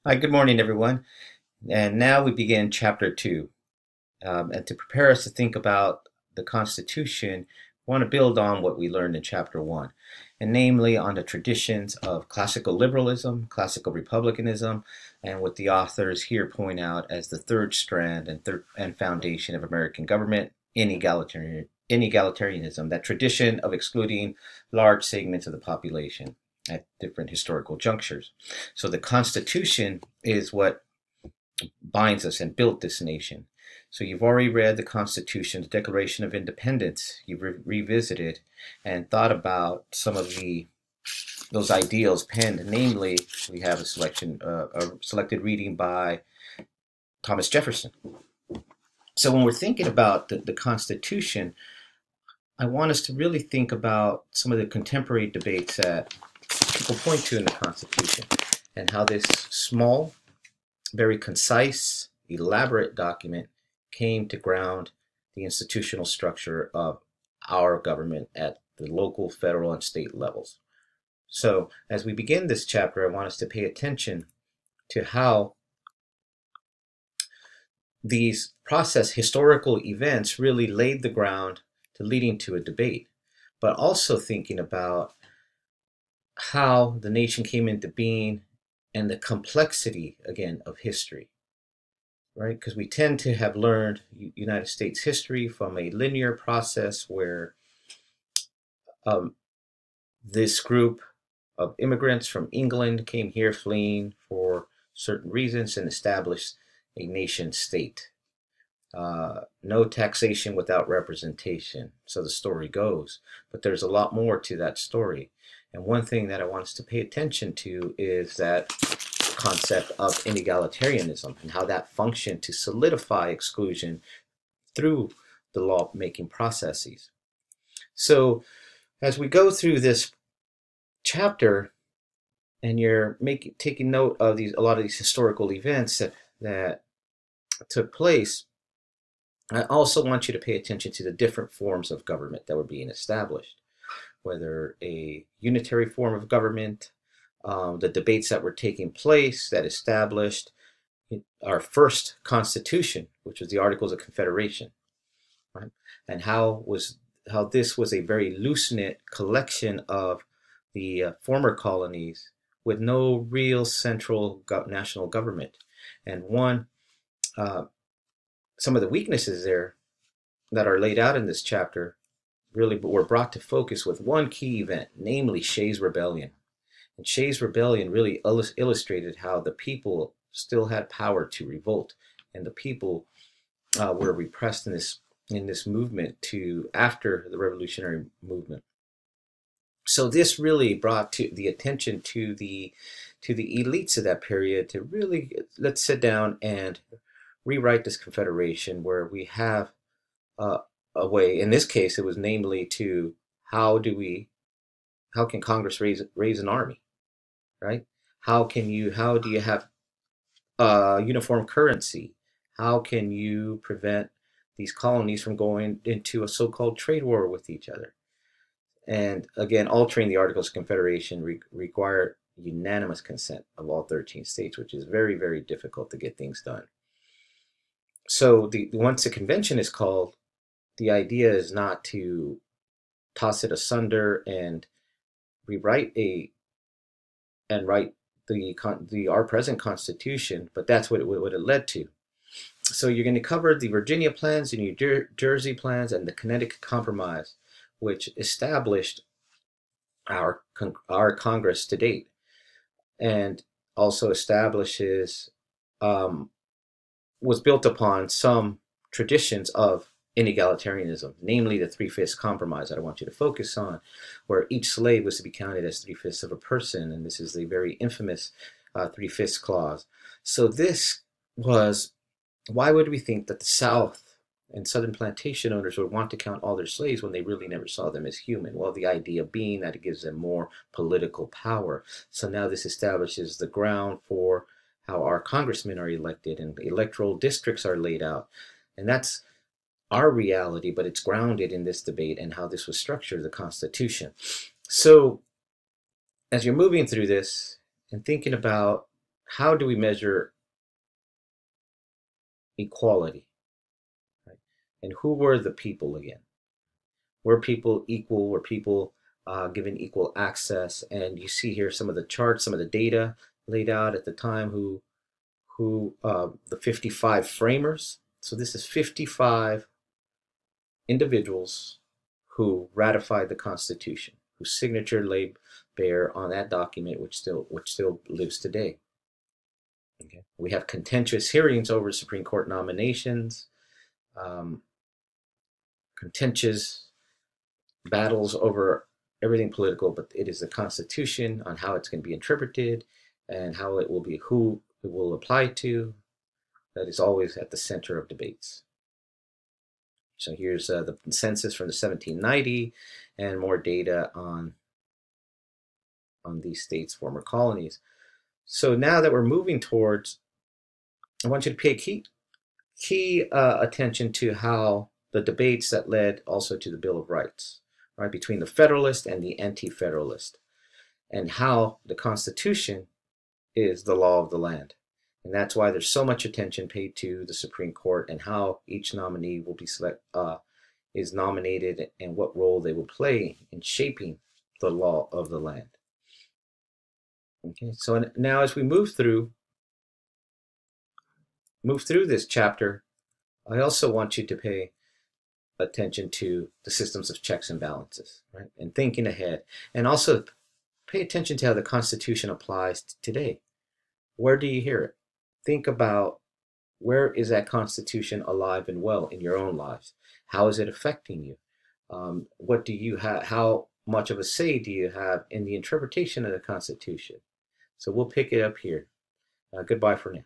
Hi, good morning, everyone. And now we begin chapter two. And to prepare us to think about the Constitution, we want to build on what we learned in chapter one, and namely on the traditions of classical liberalism, classical republicanism, and what the authors here point out as the third strand and foundation of American government, inegalitarianism, that tradition of excluding large segments of the population at different historical junctures. So the Constitution is what binds us and built this nation. So you've already read the Constitution, the Declaration of Independence. You've revisited and thought about some of those ideals penned. Namely, we have a selected reading by Thomas Jefferson. So when we're thinking about the Constitution, I want us to really think about some of the contemporary debates that people point to in the Constitution and how this small, very concise, elaborate document came to ground the institutional structure of our government at the local, federal, and state levels. So, as we begin this chapter, I want us to pay attention to how these historical events really laid the ground to leading to a debate, but also thinking about how the nation came into being and the complexity, again, of history, right? Because we tend to have learned United States history from a linear process where um, this group of immigrants from England came here fleeing for certain reasons and established a nation state. No taxation without representation, so the story goes. But there's a lot more to that story. And one thing that I want us to pay attention to is that concept of inegalitarianism and how that functioned to solidify exclusion through the lawmaking processes. So as we go through this chapter and you're taking note of a lot of these historical events that took place, I also want you to pay attention to the different forms of government that were being established, whether a unitary form of government, the debates that were taking place that established our first constitution, which was the Articles of Confederation, right? And how this was a very loose-knit collection of the former colonies with no real central national government. And some of the weaknesses there that are laid out in this chapter really were brought to focus with one key event, namely Shays' Rebellion. And Shays' Rebellion really illustrated how the people still had power to revolt, and the people were repressed in this movement to after the Revolutionary Movement. So this really brought to the attention to the elites of that period to really let's sit down and rewrite this confederation where we have uh, a way. In this case, it was namely to how can Congress raise an army, right? How do you have uniform currency? How can you prevent these colonies from going into a so-called trade war with each other? And again, altering the Articles of Confederation required unanimous consent of all 13 states, which is very, very difficult to get things done. So once a convention is called, the idea is not to toss it asunder and rewrite write our present Constitution, but that's what it led to. So you're going to cover the Virginia plans, the New Jersey plans, and the Connecticut Compromise, which established our Congress to date, and also establishes was built upon some traditions of inegalitarianism, namely the Three-Fifths Compromise that I want you to focus on, where each slave was to be counted as three-fifths of a person, and this is the very infamous Three-Fifths Clause. So this was, why would we think that the South and Southern plantation owners would want to count all their slaves when they really never saw them as human? Well, the idea being that it gives them more political power. So now this establishes the ground for how our congressmen are elected and electoral districts are laid out. And that's our reality, but it's grounded in this debate and how this was structured, the Constitution. So as you're moving through this and thinking about how do we measure equality? Right? And who were the people again? Were people equal? Were people given equal access? And you see here some of the charts, some of the data laid out at the time. The 55 framers. So this is 55 individuals who ratified the Constitution, whose signature lay bare on that document, which still lives today. Okay. We have contentious hearings over Supreme Court nominations, contentious battles over everything political, but it is the Constitution on how it's going to be interpreted and how it will be, who it will apply to, that is always at the center of debates. So here's the census from the 1790 and more data on these states' former colonies. So now that we're moving towards, I want you to pay key attention to how the debates that led also to the Bill of Rights, right, between the Federalist and the Anti-Federalist, and how the Constitution is the law of the land. And that's why there's so much attention paid to the Supreme Court and how each nominee will be is nominated and what role they will play in shaping the law of the land. Okay, so now as we move through this chapter, I also want you to pay attention to the systems of checks and balances, right? And thinking ahead. And also pay attention to how the Constitution applies today. Where do you hear it? Think about, where is that Constitution alive and well in your own lives? How is it affecting you? What do you have? How much of a say do you have in the interpretation of the Constitution? So we'll pick it up here. Goodbye for now.